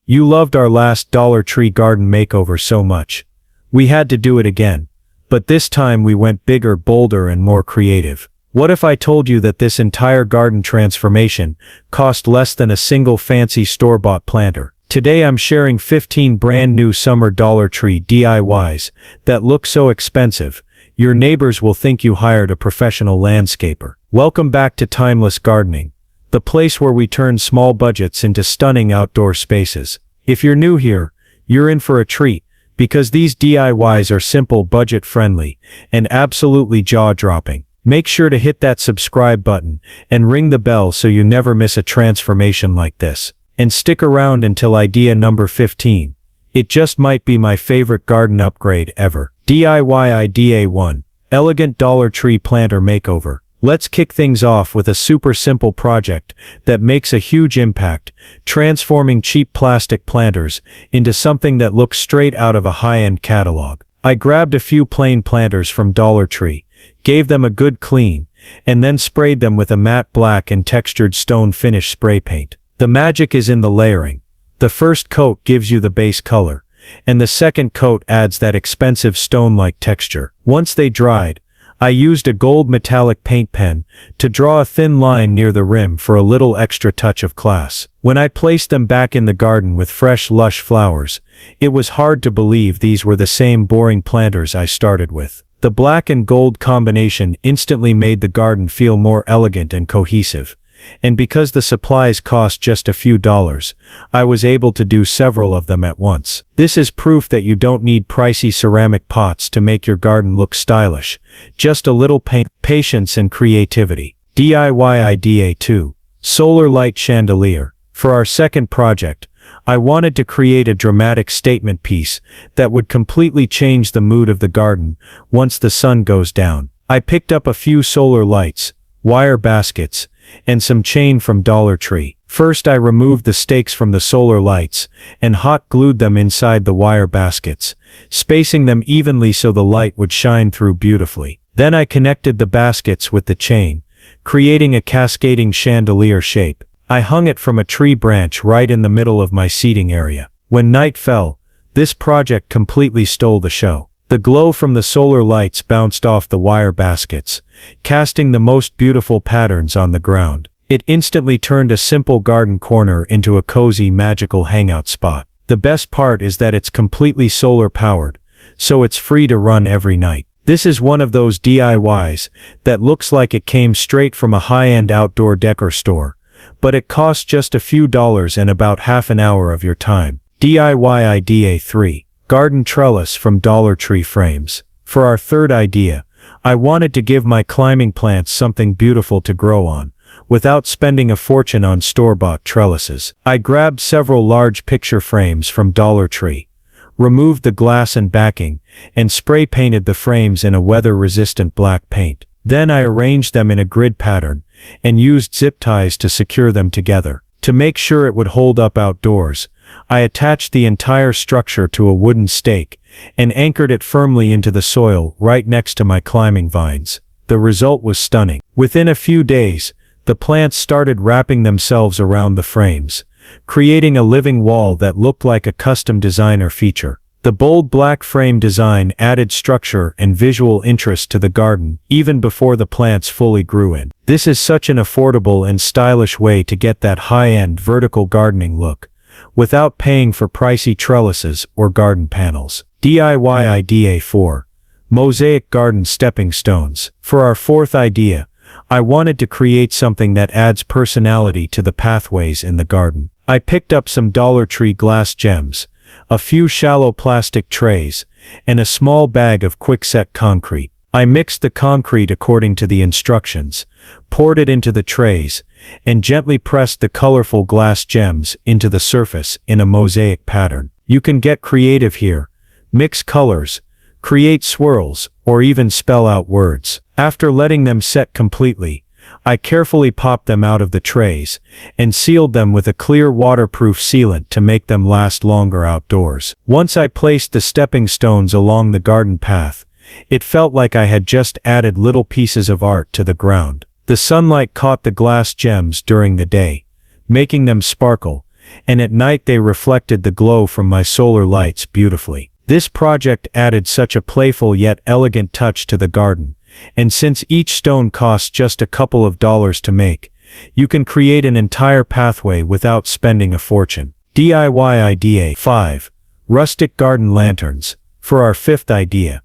You loved our last Dollar Tree garden makeover so much. We had to do it again. But this time we went bigger, bolder, and more creative. What if I told you that this entire garden transformation cost less than a single fancy store-bought planter? Today I'm sharing 15 brand new summer Dollar Tree DIYs that look so expensive, your neighbors will think you hired a professional landscaper. Welcome back to Timeless Gardening, the place where we turn small budgets into stunning outdoor spaces. If you're new here, you're in for a treat, because these DIYs are simple, budget-friendly, and absolutely jaw-dropping. Make sure to hit that subscribe button and ring the bell so you never miss a transformation like this. And stick around until idea number 15. It just might be my favorite garden upgrade ever. DIY Idea 1. Elegant Dollar Tree Planter Makeover. Let's kick things off with a super simple project that makes a huge impact, transforming cheap plastic planters into something that looks straight out of a high-end catalog. I grabbed a few plain planters from Dollar Tree, gave them a good clean, and then sprayed them with a matte black and textured stone finish spray paint. The magic is in the layering. The first coat gives you the base color, and the second coat adds that expensive stone-like texture. Once they dried, I used a gold metallic paint pen to draw a thin line near the rim for a little extra touch of class. When I placed them back in the garden with fresh, lush flowers, it was hard to believe these were the same boring planters I started with. The black and gold combination instantly made the garden feel more elegant and cohesive. And because the supplies cost just a few dollars, I was able to do several of them at once. This is proof that you don't need pricey ceramic pots to make your garden look stylish. Just a little paint, patience, and creativity. DIY Idea 2. Solar Light Chandelier. For our second project, I wanted to create a dramatic statement piece that would completely change the mood of the garden once the sun goes down. I picked up a few solar lights, wire baskets, and some chain from Dollar Tree. First I removed the stakes from the solar lights and hot glued them inside the wire baskets, spacing them evenly so the light would shine through beautifully. Then I connected the baskets with the chain, creating a cascading chandelier shape. I hung it from a tree branch right in the middle of my seating area. When night fell, this project completely stole the show. The glow from the solar lights bounced off the wire baskets, casting the most beautiful patterns on the ground. It instantly turned a simple garden corner into a cozy, magical hangout spot. The best part is that it's completely solar powered, so it's free to run every night. This is one of those DIYs that looks like it came straight from a high-end outdoor decor store, but it costs just a few dollars and about half an hour of your time. DIY Idea 3. Garden trellis from Dollar Tree frames. For our third idea, I wanted to give my climbing plants something beautiful to grow on, without spending a fortune on store-bought trellises. I grabbed several large picture frames from Dollar Tree, removed the glass and backing, and spray painted the frames in a weather-resistant black paint. Then I arranged them in a grid pattern, and used zip ties to secure them together. To make sure it would hold up outdoors, I attached the entire structure to a wooden stake and anchored it firmly into the soil right next to my climbing vines. The result was stunning. Within a few days, the plants started wrapping themselves around the frames, creating a living wall that looked like a custom designer feature. The bold black frame design added structure and visual interest to the garden even before the plants fully grew in. This is such an affordable and stylish way to get that high-end vertical gardening look, without paying for pricey trellises or garden panels. DIY Idea 4. Mosaic Garden Stepping Stones. For our fourth idea, I wanted to create something that adds personality to the pathways in the garden. I picked up some Dollar Tree glass gems, a few shallow plastic trays, and a small bag of quick-set concrete. I mixed the concrete according to the instructions, poured it into the trays, and gently pressed the colorful glass gems into the surface in a mosaic pattern. You can get creative here, mix colors, create swirls, or even spell out words. After letting them set completely, I carefully popped them out of the trays and sealed them with a clear waterproof sealant to make them last longer outdoors. Once I placed the stepping stones along the garden path, it felt like I had just added little pieces of art to the ground. The sunlight caught the glass gems during the day, making them sparkle, and at night they reflected the glow from my solar lights beautifully. This project added such a playful yet elegant touch to the garden, and since each stone costs just a couple of dollars to make, you can create an entire pathway without spending a fortune. DIY idea 5. Rustic garden lanterns. For our fifth idea,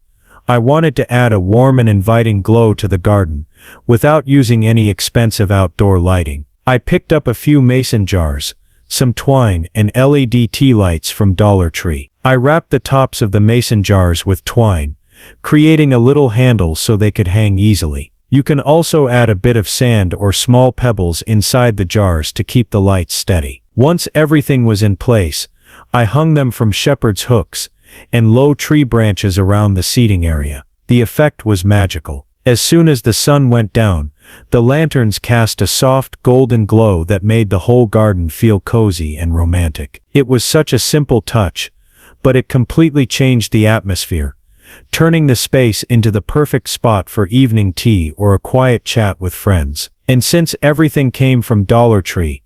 I wanted to add a warm and inviting glow to the garden, without using any expensive outdoor lighting. I picked up a few mason jars, some twine, and LED tea lights from Dollar Tree. I wrapped the tops of the mason jars with twine, creating a little handle so they could hang easily. You can also add a bit of sand or small pebbles inside the jars to keep the lights steady. Once everything was in place, I hung them from shepherd's hooks and low tree branches around the seating area. The effect was magical. As soon as the sun went down, the lanterns cast a soft golden glow that made the whole garden feel cozy and romantic. It was such a simple touch, but it completely changed the atmosphere, turning the space into the perfect spot for evening tea or a quiet chat with friends. And since everything came from Dollar Tree,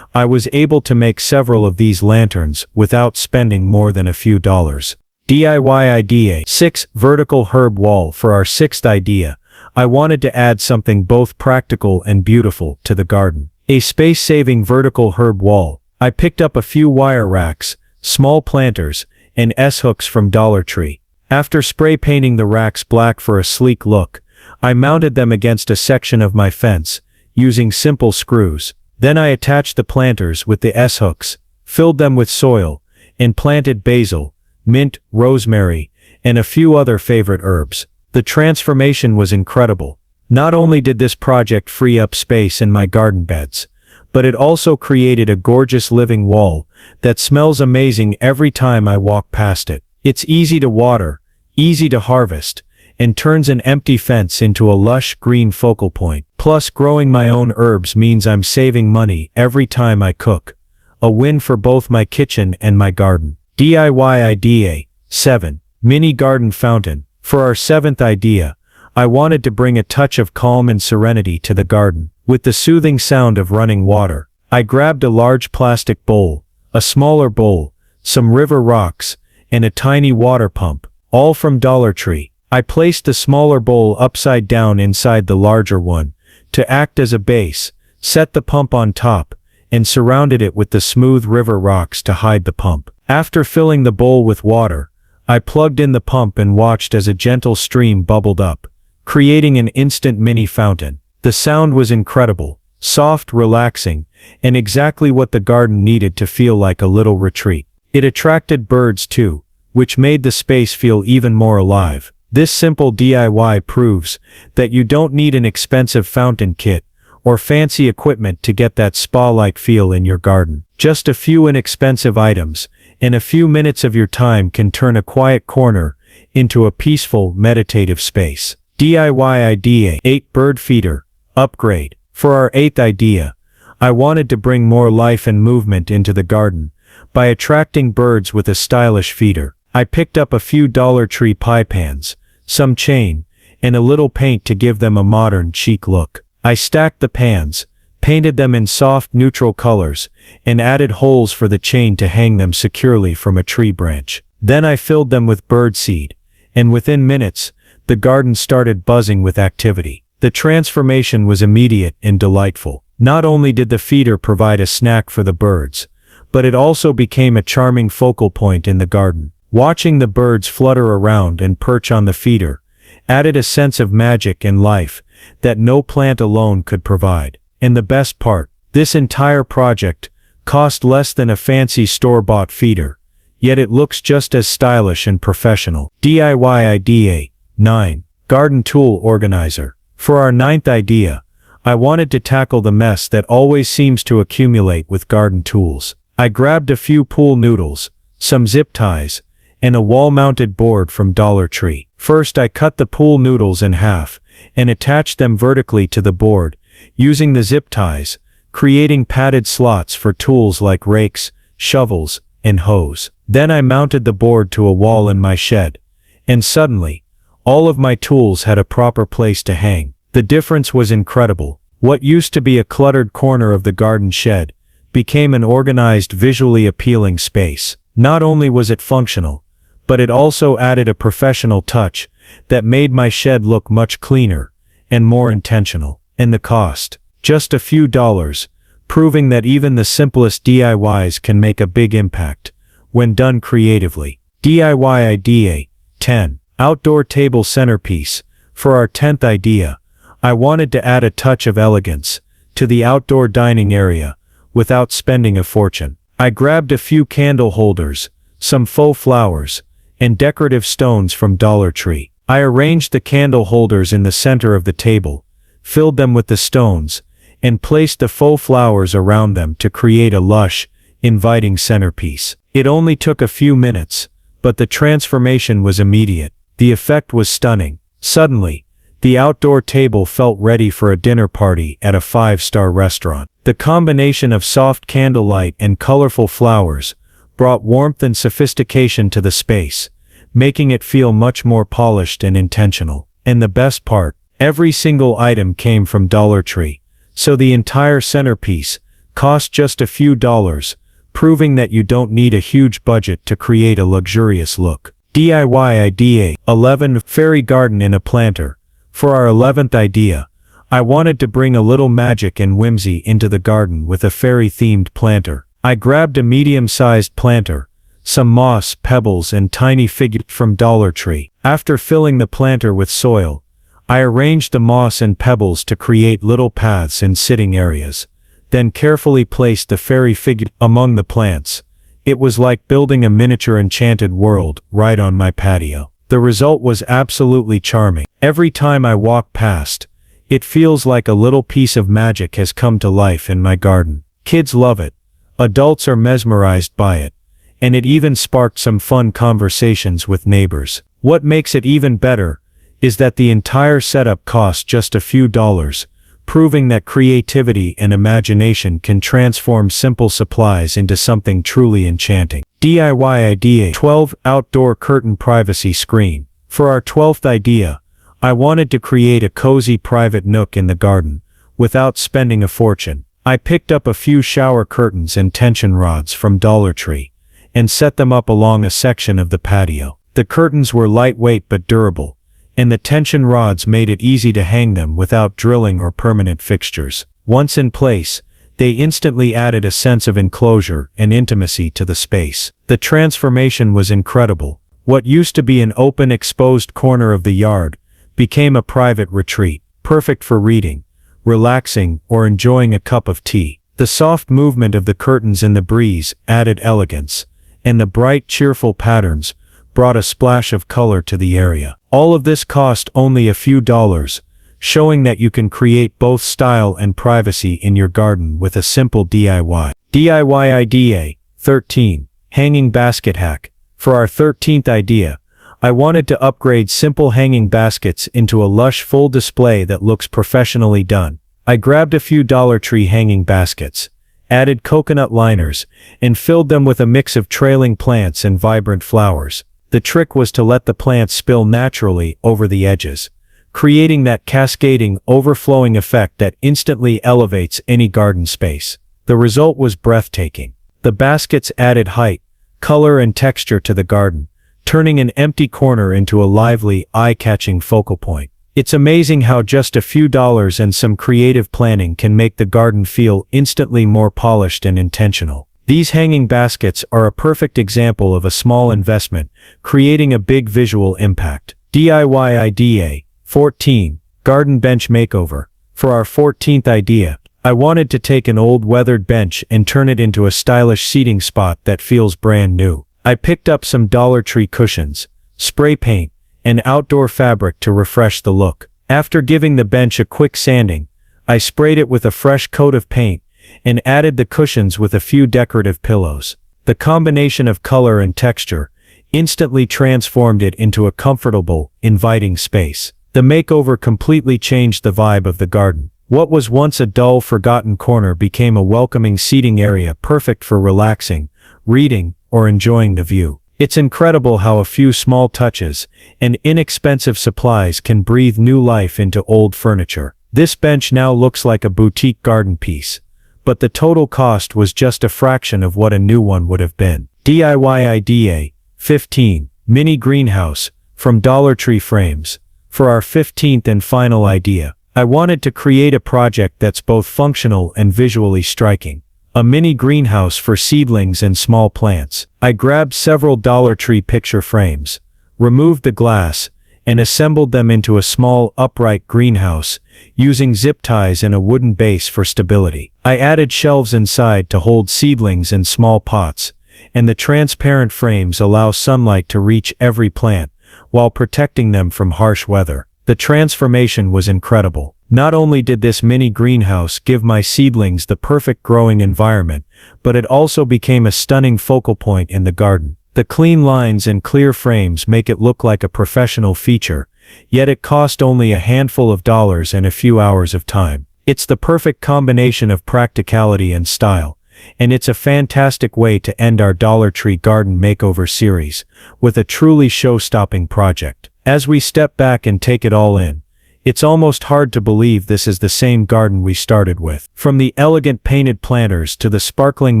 I was able to make several of these lanterns without spending more than a few dollars. DIY idea 6. Vertical herb wall. For our sixth idea, I wanted to add something both practical and beautiful to the garden. A space-saving vertical herb wall. I picked up a few wire racks, small planters, and S-hooks from Dollar Tree. After spray painting the racks black for a sleek look, I mounted them against a section of my fence, using simple screws. Then I attached the planters with the S-hooks, filled them with soil, and planted basil, mint, rosemary, and a few other favorite herbs. The transformation was incredible. Not only did this project free up space in my garden beds, but it also created a gorgeous living wall that smells amazing every time I walk past it. It's easy to water, easy to harvest, and turns an empty fence into a lush green focal point. Plus, growing my own herbs means I'm saving money every time I cook. A win for both my kitchen and my garden. DIY idea 7. Mini garden fountain. For our seventh idea, I wanted to bring a touch of calm and serenity to the garden. With the soothing sound of running water, I grabbed a large plastic bowl, a smaller bowl, some river rocks, and a tiny water pump, all from Dollar Tree. I placed the smaller bowl upside down inside the larger one, to act as a base, set the pump on top, and surrounded it with the smooth river rocks to hide the pump. After filling the bowl with water, I plugged in the pump and watched as a gentle stream bubbled up, creating an instant mini fountain. The sound was incredible, soft, relaxing, and exactly what the garden needed to feel like a little retreat. It attracted birds too, which made the space feel even more alive. This simple DIY proves that you don't need an expensive fountain kit or fancy equipment to get that spa-like feel in your garden. Just a few inexpensive items and a few minutes of your time can turn a quiet corner into a peaceful, meditative space. DIY idea 8. Bird feeder. Upgrade. For our eighth idea, I wanted to bring more life and movement into the garden by attracting birds with a stylish feeder. I picked up a few Dollar Tree pie pans, some chain, and a little paint to give them a modern, chic look. I stacked the pans, painted them in soft, neutral colors, and added holes for the chain to hang them securely from a tree branch. Then I filled them with bird seed, and within minutes, the garden started buzzing with activity. The transformation was immediate and delightful. Not only did the feeder provide a snack for the birds, but it also became a charming focal point in the garden. Watching the birds flutter around and perch on the feeder added a sense of magic and life that no plant alone could provide. And the best part, this entire project cost less than a fancy store-bought feeder, yet it looks just as stylish and professional. DIY idea 9. Garden tool organizer. For our ninth idea, I wanted to tackle the mess that always seems to accumulate with garden tools. I grabbed a few pool noodles, some zip ties, and a wall-mounted board from Dollar Tree. First, I cut the pool noodles in half and attached them vertically to the board, using the zip ties, creating padded slots for tools like rakes, shovels, and hoes. Then I mounted the board to a wall in my shed, and suddenly, all of my tools had a proper place to hang. The difference was incredible. What used to be a cluttered corner of the garden shed became an organized, visually appealing space. Not only was it functional, but it also added a professional touch that made my shed look much cleaner and more intentional. And the cost? Just a few dollars, proving that even the simplest DIYs can make a big impact when done creatively. DIY idea 10. Outdoor table centerpiece. For our 10th idea, I wanted to add a touch of elegance to the outdoor dining area without spending a fortune. I grabbed a few candle holders, some faux flowers, and decorative stones from Dollar Tree. I arranged the candle holders in the center of the table, filled them with the stones, and placed the faux flowers around them to create a lush, inviting centerpiece. It only took a few minutes, but the transformation was immediate. The effect was stunning. Suddenly, the outdoor table felt ready for a dinner party at a 5-star restaurant. The combination of soft candlelight and colorful flowers brought warmth and sophistication to the space, making it feel much more polished and intentional. And the best part, every single item came from Dollar Tree, so the entire centerpiece cost just a few dollars, proving that you don't need a huge budget to create a luxurious look. DIY idea 11. Fairy garden in a planter. For our 11th idea, I wanted to bring a little magic and whimsy into the garden with a fairy-themed planter. I grabbed a medium-sized planter, some moss, pebbles, and tiny figures from Dollar Tree. After filling the planter with soil, I arranged the moss and pebbles to create little paths and sitting areas, then carefully placed the fairy figure among the plants. It was like building a miniature enchanted world right on my patio. The result was absolutely charming. Every time I walk past, it feels like a little piece of magic has come to life in my garden. Kids love it, adults are mesmerized by it, and it even sparked some fun conversations with neighbors. What makes it even better is that the entire setup cost just a few dollars, proving that creativity and imagination can transform simple supplies into something truly enchanting. DIY idea 12. Outdoor curtain privacy screen. For our 12th idea, I wanted to create a cozy private nook in the garden without spending a fortune. I picked up a few shower curtains and tension rods from Dollar Tree and set them up along a section of the patio. The curtains were lightweight but durable, and the tension rods made it easy to hang them without drilling or permanent fixtures. Once in place, they instantly added a sense of enclosure and intimacy to the space. The transformation was incredible. What used to be an open, exposed corner of the yard became a private retreat, perfect for reading, relaxing, or enjoying a cup of tea. The soft movement of the curtains in the breeze added elegance, and the bright, cheerful patterns brought a splash of color to the area. All of this cost only a few dollars, showing that you can create both style and privacy in your garden with a simple DIY. DIY idea 13. Hanging basket hack. For our 13th idea, I wanted to upgrade simple hanging baskets into a lush full display that looks professionally done. I grabbed a few Dollar Tree hanging baskets, added coconut liners, and filled them with a mix of trailing plants and vibrant flowers. The trick was to let the plants spill naturally over the edges, creating that cascading, overflowing effect that instantly elevates any garden space. The result was breathtaking. The baskets added height, color, and texture to the garden, turning an empty corner into a lively, eye-catching focal point. It's amazing how just a few dollars and some creative planning can make the garden feel instantly more polished and intentional. These hanging baskets are a perfect example of a small investment, creating a big visual impact. DIY idea 14. Garden bench makeover. For our 14th idea, I wanted to take an old weathered bench and turn it into a stylish seating spot that feels brand new. I picked up some Dollar Tree cushions, spray paint, and outdoor fabric to refresh the look. After giving the bench a quick sanding, I sprayed it with a fresh coat of paint and added the cushions with a few decorative pillows. The combination of color and texture instantly transformed it into a comfortable, inviting space. The makeover completely changed the vibe of the garden. What was once a dull, forgotten corner became a welcoming seating area perfect for relaxing, reading, or enjoying the view. It's incredible how a few small touches and inexpensive supplies can breathe new life into old furniture. This bench now looks like a boutique garden piece, but the total cost was just a fraction of what a new one would have been. DIY Idea 15. Mini Greenhouse, from Dollar Tree Frames. For our 15th and final idea, I wanted to create a project that's both functional and visually striking. A mini greenhouse for seedlings and small plants. I grabbed several Dollar Tree picture frames, removed the glass, and assembled them into a small upright greenhouse, using zip ties and a wooden base for stability. I added shelves inside to hold seedlings and small pots, and the transparent frames allow sunlight to reach every plant, while protecting them from harsh weather. The transformation was incredible. Not only did this mini greenhouse give my seedlings the perfect growing environment, but it also became a stunning focal point in the garden. The clean lines and clear frames make it look like a professional feature, yet it cost only a handful of dollars and a few hours of time. It's the perfect combination of practicality and style, and it's a fantastic way to end our Dollar Tree Garden Makeover series, with a truly show-stopping project. As we step back and take it all in, it's almost hard to believe this is the same garden we started with. From the elegant painted planters to the sparkling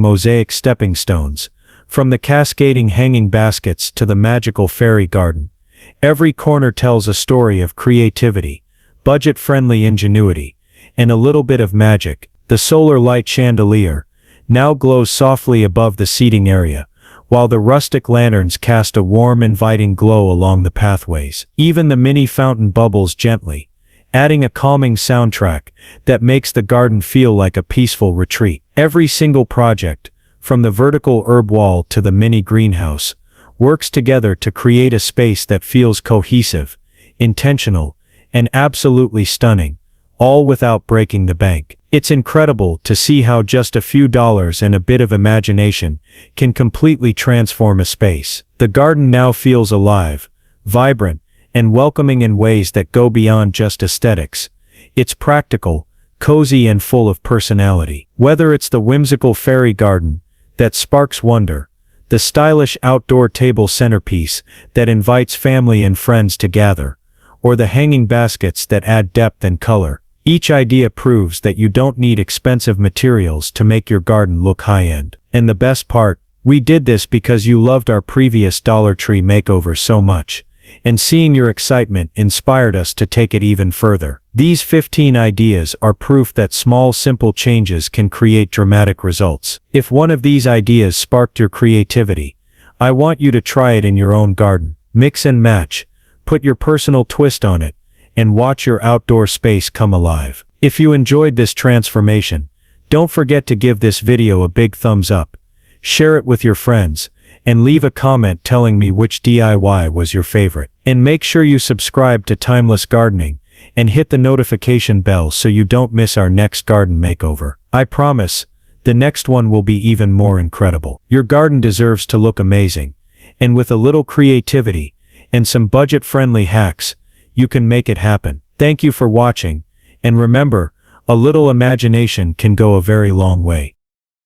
mosaic stepping stones, from the cascading hanging baskets to the magical fairy garden, every corner tells a story of creativity, budget-friendly ingenuity, and a little bit of magic. The Solar Light Chandelier now glows softly above the seating area, while the rustic lanterns cast a warm, inviting glow along the pathways. Even the mini fountain bubbles gently, adding a calming soundtrack that makes the garden feel like a peaceful retreat. Every single project, from the vertical herb wall to the mini greenhouse, works together to create a space that feels cohesive, intentional, and absolutely stunning, all without breaking the bank. It's incredible to see how just a few dollars and a bit of imagination can completely transform a space. The garden now feels alive, vibrant, and welcoming in ways that go beyond just aesthetics. It's practical, cozy, and full of personality. Whether it's the whimsical fairy garden that sparks wonder, the stylish outdoor table centerpiece that invites family and friends to gather, or the hanging baskets that add depth and color, each idea proves that you don't need expensive materials to make your garden look high-end. And the best part, we did this because you loved our previous Dollar Tree makeover so much, and seeing your excitement inspired us to take it even further. These 15 ideas are proof that small, simple changes can create dramatic results. If one of these ideas sparked your creativity, I want you to try it in your own garden. Mix and match, put your personal twist on it, and watch your outdoor space come alive. If you enjoyed this transformation, don't forget to give this video a big thumbs up, share it with your friends, and leave a comment telling me which DIY was your favorite. And make sure you subscribe to Timeless Gardening and hit the notification bell so you don't miss our next garden makeover. I promise, the next one will be even more incredible. Your garden deserves to look amazing, and with a little creativity and some budget-friendly hacks, you can make it happen. Thank you for watching, and remember, a little imagination can go a very long way.